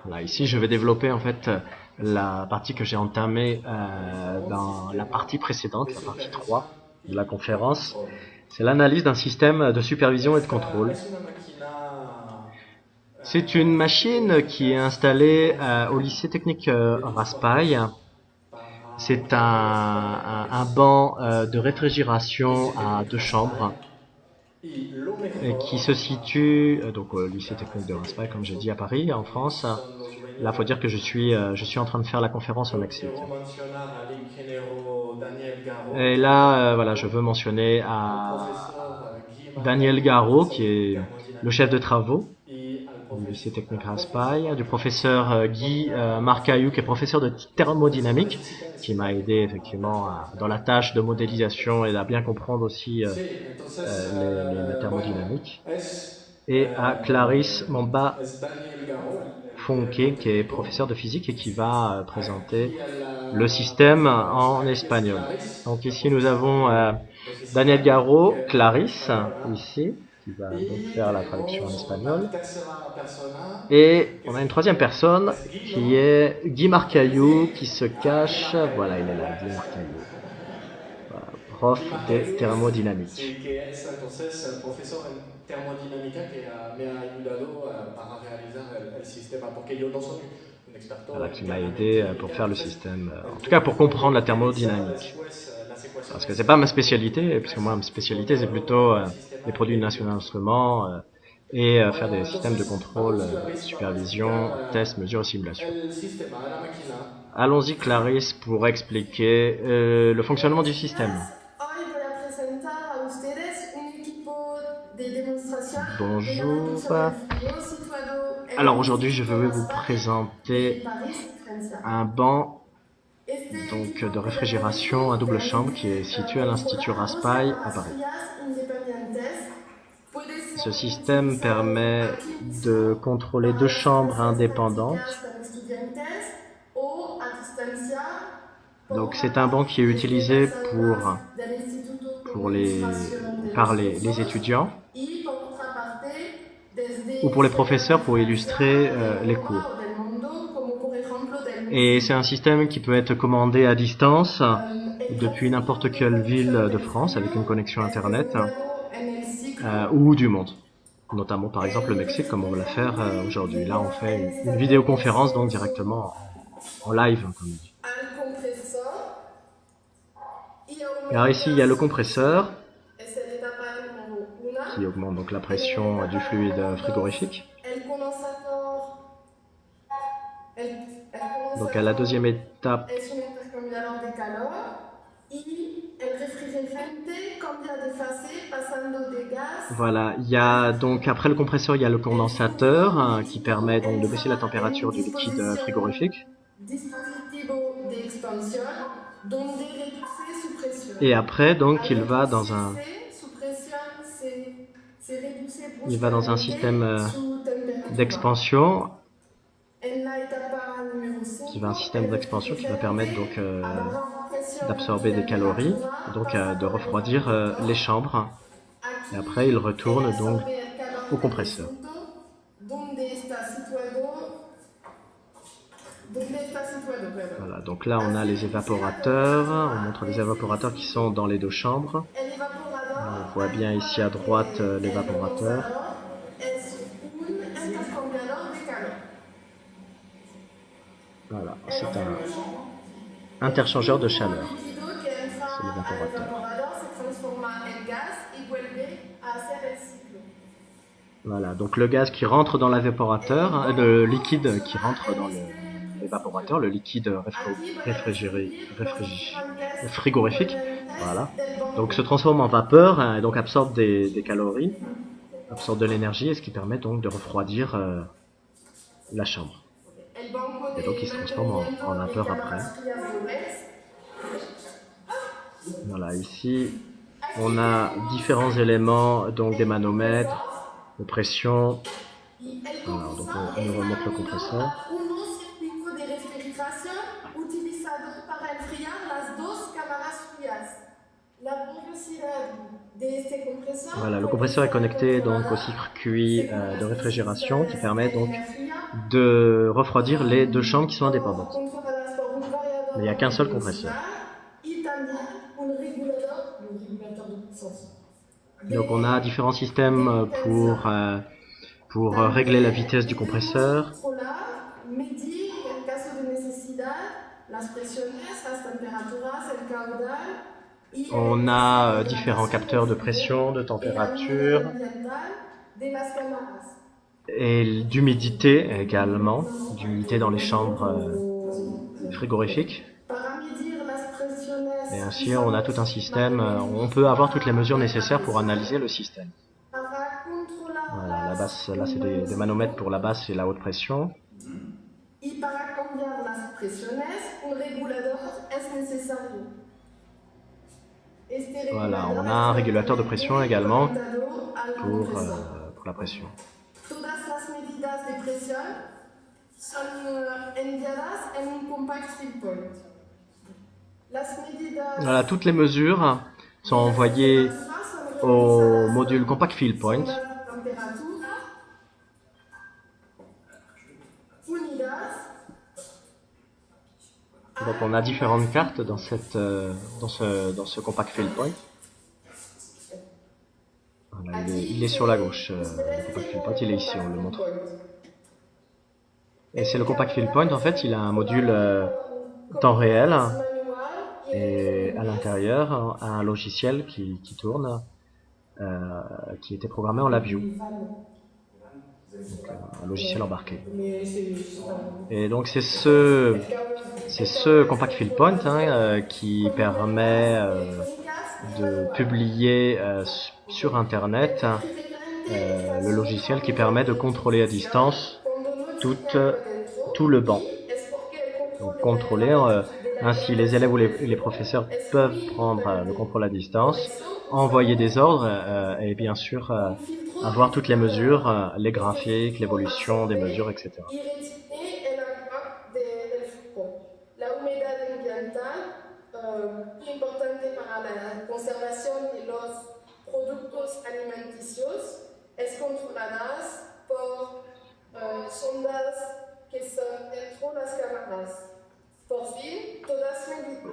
Voilà, ici, je vais développer en fait la partie que j'ai entamée dans la partie précédente, la partie 3 de la conférence. C'est l'analyse d'un système de supervision et de contrôle. Es una máquina C'est une machine qui est installée au lycée technique Raspail. C'est un banc de réfrigération à deux chambres y lo qui se mejor, situe donc au lycée technique de Raspail, comme j'ai dit, à Paris, en France. son los Là, faut dueños. dire que je suis en train de faire la conférence au Mexique. Debo mencionar al ingeniero Daniel Garot, Et là, voilà, je veux mentionner al à profesor Guy Daniel Marcaillou, Garot, qui profesor de est le chef de thermodynamique, travaux y al du lycée technique profesor Raspail, du professeur Guy Marcaillou, qui est professeur de Por eso thermodynamique, necesita qui ese m'a dato aidé para effectivement dans la perfeccionar tâche de la modélisation et à bien comprendre aussi Sí, entonces, la bueno, thermodynamique. es, Et à Clarisse Mamba es Daniel Garot, el ingeniero Fonke, qui est técnico. professeur de physique et qui va présenter Aquí a le la système parte en derecha, que es espagnol. Donc Clarisse, la ici nous profesora avons de Daniel física, Garot, que en Clarisse, español, ¿verdad? ici, qui va donc Y faire la traduction en tenemos una espagnol. tercera persona, Et que on a une troisième personne es Guy, qui ¿no? est Guy Aquel Marcaillou, qui sí. se Ah, Guy cache. Voilà, il est Marcaillou. là, Guy Marcaillou, Guy prof de Marcaillou, thermodynamique. sí, que es entonces el profesor en termodinámica que me ha ayudado para realizar el sistema, porque yo no soy un experto Voilà, en qui m'a aidé pour termodinámica, faire le entonces système, en tout cas tuve pour como que comprendre la utilizar thermodynamique. después las Parce que ecuaciones c'est pas ma spécialité, puisque moi ma matemático spécialité c'est todo lo que plutôt era el sistema les produits de embebido. national instruments et faire Bueno, des systèmes de entonces contrôle, vamos Clarisse, vamos a supervision, explicar test, mesure et simulation. el sistema de la máquina. Allons-y Clarisse pour expliquer le fonctionnement du Buenos système. días. Hoy voy a presentar a ustedes un equipo de demostración de la Bonjour. reducción del fluido situado en Alors el aujourd'hui je Instituto vais vous Raspail de présenter París, Francia. un banc Este donc de equipo réfrigération à pedagógico double chambre qui est permite situé à l'Institut controlar dos Raspail à cámaras Paris. frías independientes. Puede Ce ser système utilizado permet aquí de mismo contrôler para deux las chambres clases prácticas indépendantes. con estudiantes o a distancia Donc por c'est un banc qui est desde utilisé las aulas del Instituto de pour Administración de par los les Cursos étudiants y por otra parte ou desde pour les escuelas de professeurs pour illustrer Francia, de les Europa cours. o del mundo, como por ejemplo del Et c'est México. un système qui peut être commandé à distance El depuis n'importe principio de quelle ville reducción de del France avec une fluido connexion es Internet presentado en el ciclo. ou du monde. Notamment par exemple le El Mexique comme on va le faire refrigerante aujourd'hui. Là on llega fait en une esta vidéoconférence donc terminación directement en live comme on dit. al compresor y Alors ici il y aumenta a le su presión. compresseur Es la etapa número qui 1. augmente donc la En la pression du etapa fluide número 2, frigorifique. el condensador, el Donc à la deuxième condensador étape, es un intercambiador de calor y el refrigerante cambia de fase pasando de gas voilà, il y a a líquido. donc après le compresseur, il y a le El condensateur fluido qui líquido permet donc de baisser la entra en un température du liquide frigorifique. dispositivo de expansión donde reduce su presión. Et après donc Al reducirse, su presión se reduce il va dans un système bruscamente su temperatura. d'expansion, En la etapa número qui va un 5, système el d'expansion qui va permettre donc refrigerante a baja presión y d'absorber des calories et temperatura donc pasa de por el refroidir les conductor. chambres. Et après Aquí il él retourne donc absorbe el calor au del compresseur. recinto donde está situado, perdón. Voilà, donc là on a Así les reduce la évaporateurs, on temperatura montre de les este évaporateurs qui sont dans les deux chambres. El evaporador, On voit al bien ici à igual droite que el l'évaporateur. condensador, es un intercambiador de calor. Voilà, El c'est un flujo interchangeur de chaleur. líquido que entra C'est al l'évaporateur. evaporador se transforma en gas y vuelve a hacer el ciclo. Voilà, donc le gaz qui rentre dans l'évaporateur, le liquide qui rentre dans l'évaporateur, le liquide Aquí voy a réfrigéré, describir los diferentes frigorifique, componentes voilà. del Donc banco. se transforme en vapeur et donc absorbe des calories, absorbe de l'énergie et ce qui permet donc de refroidir la chambre. El banco Et donc il de se transforme en mantenimiento de vapeur après. cámaras frías dobles. Voilà, ici on a différents éléments, donc des manomètres, de pression. Y el Voilà, donc compresor on nous está remonte le unido compresseur. a unos circuitos de refrigeración utilizados para enfriar las dos cámaras frías. La velocidad de este compresor. Voilà, le compresseur est connecté donc au circuit de réfrigération qui permet donc de refroidir les deux chambres qui sont indépendantes. Mais il n'y a qu'un seul compresseur. Donc on a différents systèmes pour régler la vitesse du compresseur. On a différents capteurs de pression, de température et d'humidité également, d'humidité dans les chambres frigorifiques. Et ainsi on a tout un système, on peut avoir toutes les mesures nécessaires pour analyser le système. Voilà, la basse, là c'est des manomètres pour la basse et la haute pression. Voilà, on a un régulateur de pression également pour la pression. Voilà, toutes les mesures sont envoyées au module Compact Field Point. Donc on a différentes cartes dans ce Compact Field Point. Voilà, il est sur la gauche, le Compact Field Point, il est ici, on le montre. Et c'est le Compact Field Point, en fait, il a un module temps réel et à l'intérieur un logiciel qui tourne, qui était programmé en LabVIEW. Donc, un logiciel embarqué. Et donc c'est ce Compact Field Point qui permet de publier sur Internet le logiciel qui permet de contrôler à distance tout le banc. Donc contrôler, ainsi les élèves ou les professeurs peuvent prendre le contrôle à distance, envoyer des ordres et bien sûr avoir toutes les mesures, les graphiques, l'évolution des mesures, etc.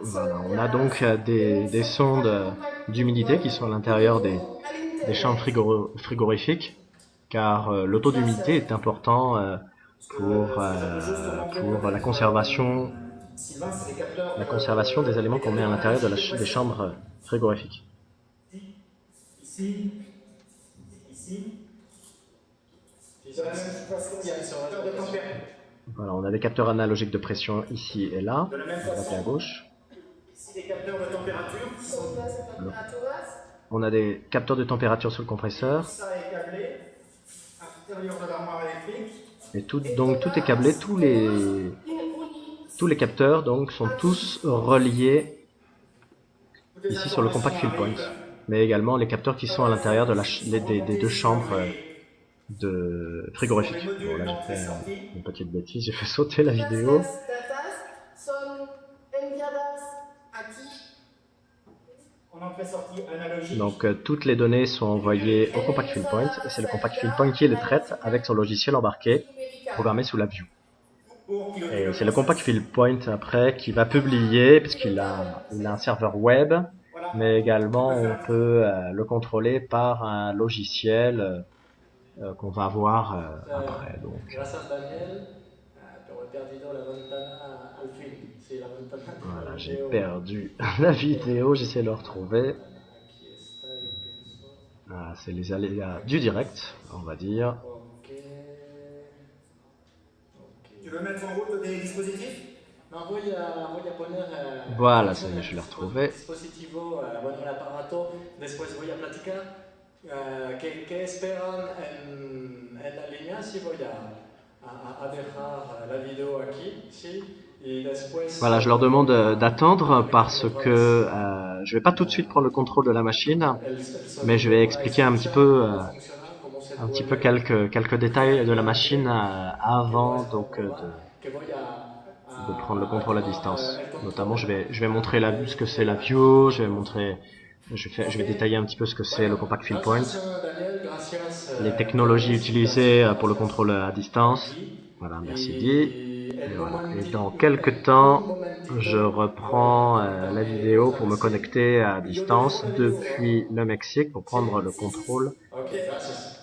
Voilà, on a donc des sondes d'humidité qui sont à l'intérieur des chambres frigorifiques, car le taux d'humidité est important pour la conservation des aliments qu'on met à l'intérieur des chambres frigorifiques. Ici. Voilà, on a des capteurs analogiques de pression ici et là, à droite et à gauche. Ici, des capteurs de température. On a des capteurs de température sur le compresseur. Et donc tout est câblé, tous les capteurs donc sont tous reliés ici sur le Compact Field Point, mais également les capteurs qui sont à l'intérieur des deux chambres de frigorifiques. Bon, là j'ai fait une petite bêtise, j'ai fait sauter la vidéo. Donc toutes les données sont envoyées au Compact Field Point et c'est le Compact Field Point qui les traite avec son logiciel embarqué programmé sous LabVIEW. Et c'est le Compact Field Point après qui va publier, puisqu'il a un serveur web, mais également on peut le contrôler par un logiciel qu'on va voir après. Donc. Voilà, j'ai perdu la vidéo, j'essaie de le retrouver. Voilà, c'est les aléas du direct, on va dire. Tu veux mettre en route des dispositifs? Voilà, ça y est, je l'ai retrouvé. ¿Qué esperan en la línea? Si voy a dejar la vidéo aquí, sí. Voilà, je leur demande d'attendre parce que je vais pas tout de suite prendre le contrôle de la machine, mais je vais expliquer un petit peu quelques détails de la machine avant donc de prendre le contrôle à distance. Notamment, je vais montrer ce que c'est LabVIEW, je vais montrer je vais détailler un petit peu ce que c'est le Compact Field Point, Daniel, gracias, les technologies utilisées pour le contrôle à distance. aquí. Voilà, merci Di. Y Et en un voilà. Et momentito, dans quelques temps, un momentito, je reprends la vidéo pour me connecter à distance depuis le Mexique pour prendre le contrôle Ok, gracias.